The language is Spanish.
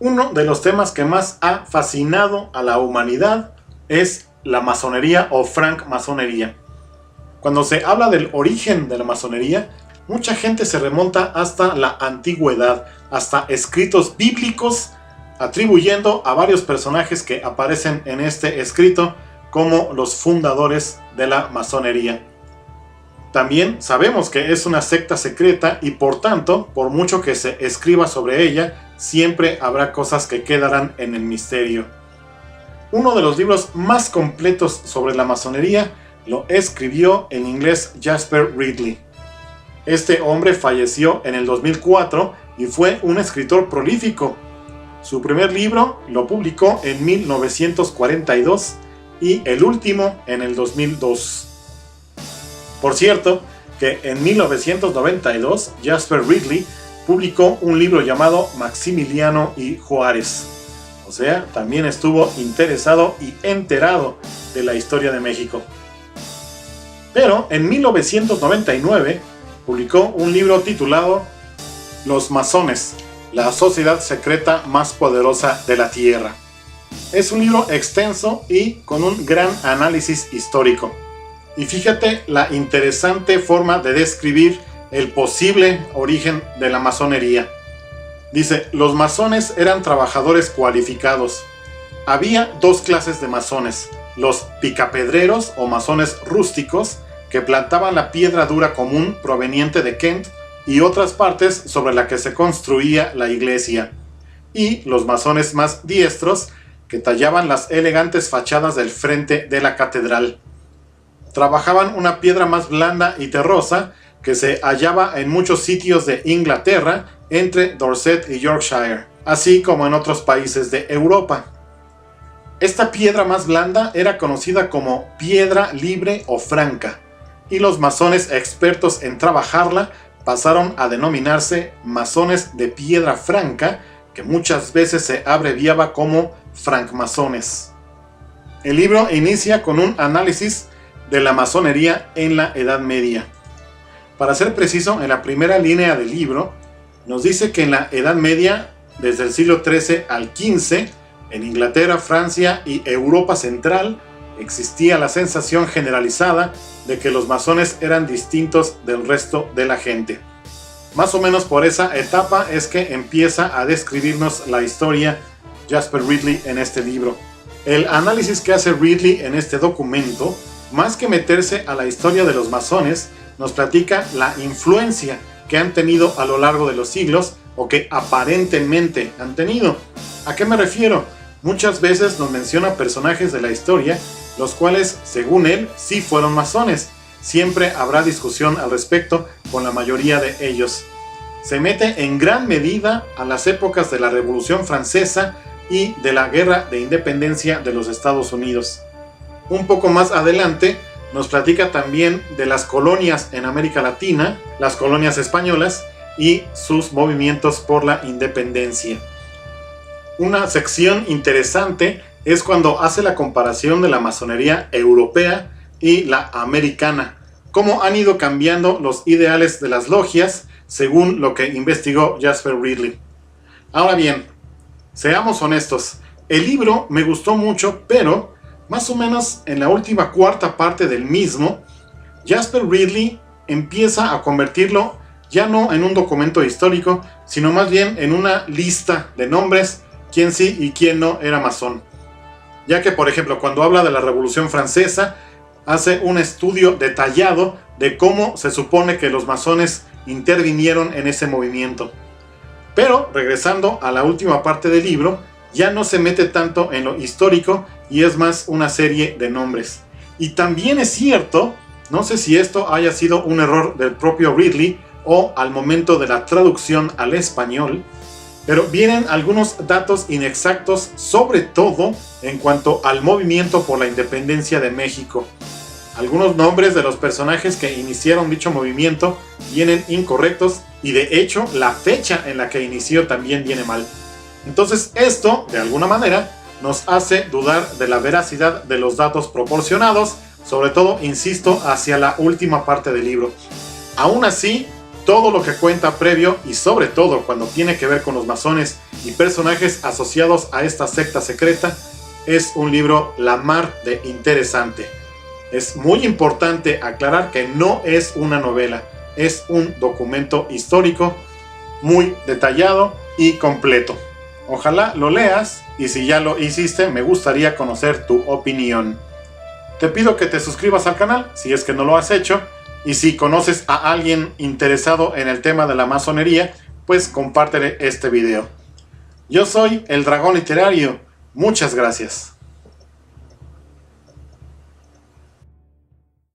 Uno de los temas que más ha fascinado a la humanidad es la masonería o francmasonería. Cuando se habla del origen de la masonería, mucha gente se remonta hasta la antigüedad, hasta escritos bíblicos, atribuyendo a varios personajes que aparecen en este escrito como los fundadores de la masonería. También sabemos que es una secta secreta y por tanto, por mucho que se escriba sobre ella, siempre habrá cosas que quedarán en el misterio. Uno de los libros más completos sobre la masonería lo escribió en inglés Jasper Ridley. Este hombre falleció en el 2004 y fue un escritor prolífico. Su primer libro lo publicó en 1942 y el último en el 2002. Por cierto, que en 1992 Jasper Ridley publicó un libro llamado Maximiliano y Juárez. O sea, también estuvo interesado y enterado de la historia de México. Pero en 1999 publicó un libro titulado Los Masones, la sociedad secreta más poderosa de la Tierra. Es un libro extenso y con un gran análisis histórico. Y fíjate la interesante forma de describir el posible origen de la masonería. Dice, los masones eran trabajadores cualificados. Había dos clases de masones, los picapedreros o masones rústicos, que plantaban la piedra dura común proveniente de Kent y otras partes sobre la que se construía la iglesia, y los masones más diestros, que tallaban las elegantes fachadas del frente de la catedral. Trabajaban una piedra más blanda y terrosa que se hallaba en muchos sitios de Inglaterra entre Dorset y Yorkshire, así como en otros países de Europa. Esta piedra más blanda era conocida como piedra libre o franca, y los masones expertos en trabajarla pasaron a denominarse masones de piedra franca, que muchas veces se abreviaba como francmasones. El libro inicia con un análisis de la masonería en la Edad Media. Para ser preciso, en la primera línea del libro, nos dice que en la Edad Media, desde el siglo XIII al XV, en Inglaterra, Francia y Europa Central, existía la sensación generalizada de que los masones eran distintos del resto de la gente. Más o menos por esa etapa es que empieza a describirnos la historia Jasper Ridley en este libro. El análisis que hace Ridley en este documento, más que meterse a la historia de los masones, nos platica la influencia que han tenido a lo largo de los siglos, o que aparentemente han tenido. ¿A qué me refiero? Muchas veces nos menciona personajes de la historia, los cuales, según él, sí fueron masones. Siempre habrá discusión al respecto con la mayoría de ellos. Se mete en gran medida a las épocas de la Revolución Francesa y de la Guerra de Independencia de los Estados Unidos. Un poco más adelante nos platica también de las colonias en América Latina, las colonias españolas y sus movimientos por la independencia. Una sección interesante es cuando hace la comparación de la masonería europea y la americana, cómo han ido cambiando los ideales de las logias según lo que investigó Jasper Ridley. Ahora bien, seamos honestos, el libro me gustó mucho, pero más o menos en la última cuarta parte del mismo, Jasper Ridley empieza a convertirlo ya no en un documento histórico, sino más bien en una lista de nombres, quién sí y quién no era masón. Ya que, por ejemplo, cuando habla de la Revolución Francesa, hace un estudio detallado de cómo se supone que los masones intervinieron en ese movimiento. Pero, regresando a la última parte del libro, ya no se mete tanto en lo histórico y es más una serie de nombres. Y también es cierto, no sé si esto haya sido un error del propio Ridley o al momento de la traducción al español, pero vienen algunos datos inexactos, sobre todo en cuanto al movimiento por la independencia de México. Algunos nombres de los personajes que iniciaron dicho movimiento vienen incorrectos y de hecho la fecha en la que inició también viene mal. Entonces esto, de alguna manera, nos hace dudar de la veracidad de los datos proporcionados, sobre todo, insisto, hacia la última parte del libro. Aún así, todo lo que cuenta previo y sobre todo cuando tiene que ver con los masones y personajes asociados a esta secta secreta, es un libro la mar de interesante. Es muy importante aclarar que no es una novela, es un documento histórico muy detallado y completo. Ojalá lo leas y si ya lo hiciste, me gustaría conocer tu opinión. Te pido que te suscribas al canal si es que no lo has hecho y si conoces a alguien interesado en el tema de la masonería, pues compártele este video. Yo soy el Dragón Literario. Muchas gracias.